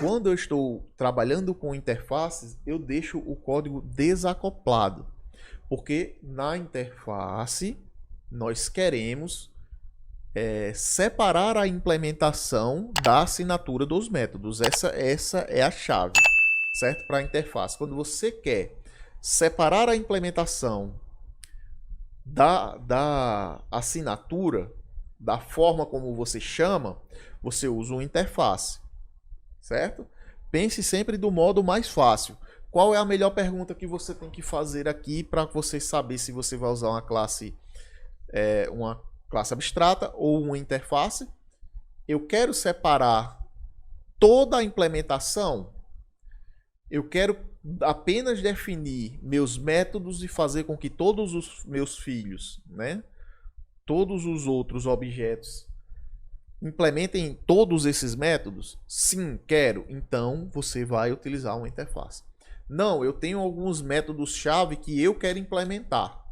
quando eu estou trabalhando com interfaces, eu deixo o código desacoplado, porque na interface nós queremos separar a implementação da assinatura dos métodos. Essa é a chave, certo? Para a interface. Quando você quer separar a implementação da assinatura, da forma como você chama, você usa uma interface, certo? Pense sempre do modo mais fácil. Qual é a melhor pergunta que você tem que fazer aqui para você saber se você vai usar uma classe abstrata ou uma interface? Eu quero separar toda a implementação. Eu quero apenas definir meus métodos e fazer com que todos os meus filhos, né, todos os outros objetos implementem todos esses métodos? Sim, quero. Então você vai utilizar uma interface. Não, eu tenho alguns métodos-chave que eu quero implementar.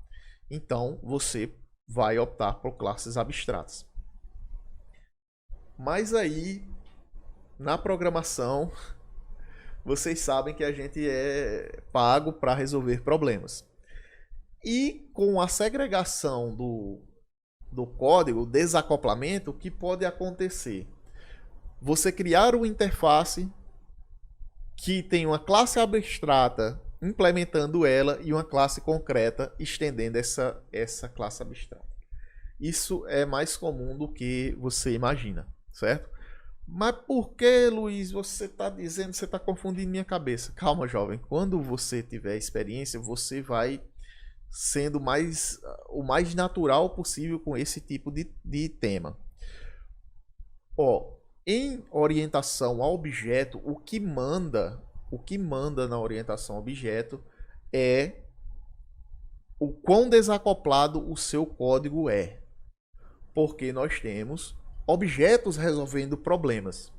Então você vai optar por classes abstratas. Mas aí, na programação, vocês sabem que a gente é pago para resolver problemas. E com a segregação do código, o desacoplamento, o que pode acontecer? Você criar uma interface que tem uma classe abstrata implementando ela e uma classe concreta estendendo essa classe abstrata. Isso é mais comum do que você imagina, certo? Mas por que, Luiz, você está dizendo, você está confundindo minha cabeça? Calma, jovem. Quando você tiver experiência, você vai sendo o mais natural possível com esse tipo de tema. Em orientação a objeto, o que manda na orientação a objeto é o quão desacoplado o seu código é. Porque nós temos objetos resolvendo problemas.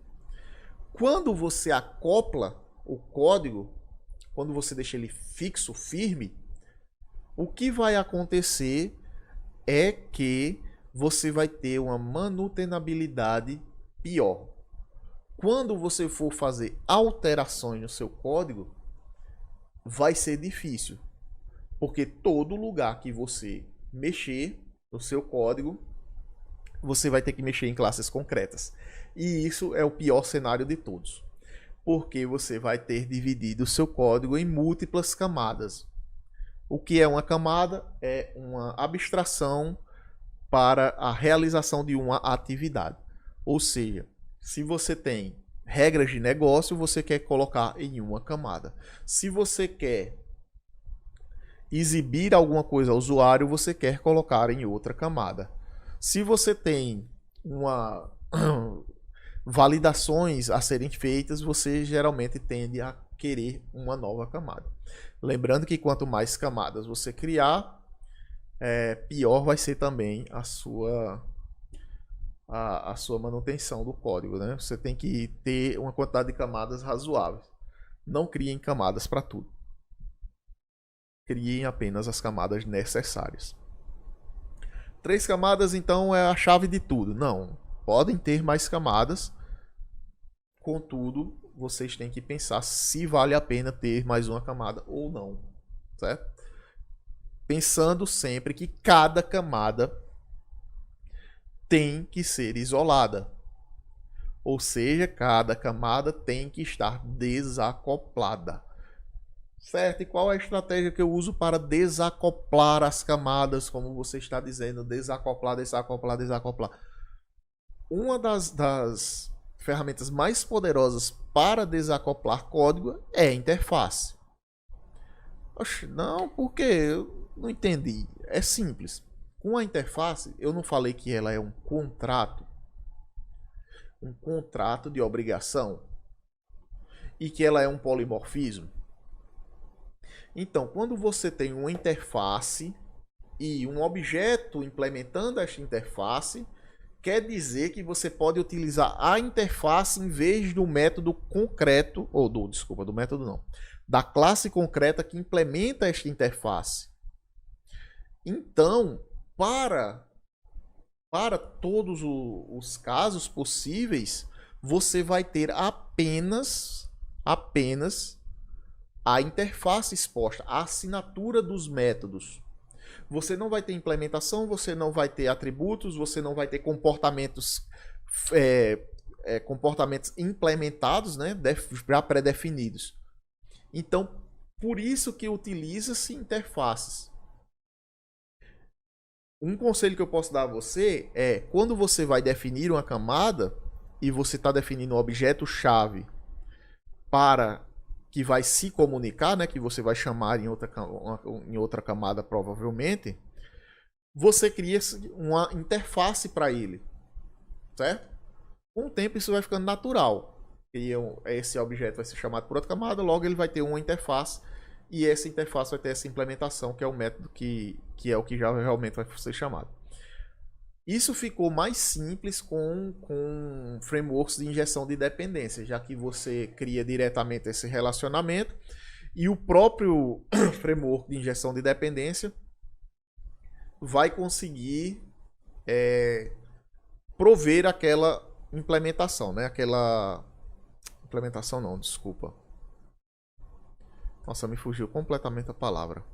Quando você acopla o código, quando você deixa ele fixo, firme, o que vai acontecer é que você vai ter uma manutenabilidade pior. Quando você for fazer alterações no seu código, vai ser difícil, porque todo lugar que você mexer no seu código, você vai ter que mexer em classes concretas. E isso é o pior cenário de todos, porque você vai ter dividido o seu código em múltiplas camadas. O que é uma camada? É uma abstração para a realização de uma atividade. Ou seja, se você tem regras de negócio, você quer colocar em uma camada. Se você quer exibir alguma coisa ao usuário, você quer colocar em outra camada. Se você tem validações a serem feitas, você geralmente tende a querer uma nova camada. Lembrando que quanto mais camadas você criar, pior vai ser também a sua manutenção do código, né? Você tem que ter uma quantidade de camadas razoáveis. Não criem camadas para tudo. Criem apenas as camadas necessárias. 3 camadas, então, é a chave de tudo. Não, podem ter mais camadas. Contudo, vocês têm que pensar se vale a pena ter mais uma camada ou não, certo? Pensando sempre que cada camada tem que ser isolada. Ou seja, cada camada tem que estar desacoplada. Certo? E qual é a estratégia que eu uso para desacoplar as camadas, como você está dizendo, desacoplar, desacoplar, desacoplar? Uma das ferramentas mais poderosas para desacoplar código é a interface. Oxe, não, por quê? Eu não entendi. É simples. Com a interface, eu não falei que ela é um contrato de obrigação e que ela é um polimorfismo. Então, quando você tem uma interface e um objeto implementando esta interface, quer dizer que você pode utilizar a interface em vez do método concreto, do método não, da classe concreta que implementa esta interface. Então, para todos os casos possíveis, você vai ter apenas a interface exposta, a assinatura dos métodos. Você não vai ter implementação, você não vai ter atributos, você não vai ter comportamentos comportamentos implementados, né, já pré-definidos. Então, por isso que utiliza-se interfaces. Um conselho que eu posso dar a você é, quando você vai definir uma camada e você está definindo um objeto-chave para que vai se comunicar, né, que você vai chamar em outra camada provavelmente, você cria uma interface para ele, certo? Com o tempo isso vai ficando natural. E esse objeto vai ser chamado por outra camada, logo ele vai ter uma interface e essa interface vai ter essa implementação, que é o método que é o que já realmente vai ser chamado. Isso ficou mais simples com frameworks de injeção de dependência, já que você cria diretamente esse relacionamento e o próprio framework de injeção de dependência vai conseguir prover aquela implementação, né? Implementação não, desculpa. Nossa, me fugiu completamente a palavra.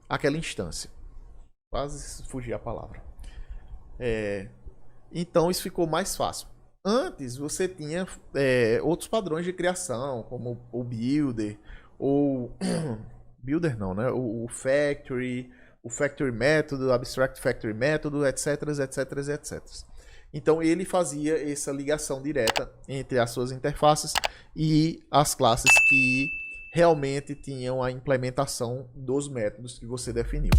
Aquela instância. Quase fugi a palavra. Então isso ficou mais fácil. Antes você tinha outros padrões de criação, como o Builder, ou Builder não, né? O Factory método, Abstract Factory método, etc, etc, etc. Então ele fazia essa ligação direta entre as suas interfaces e as classes que realmente tinham a implementação dos métodos que você definiu.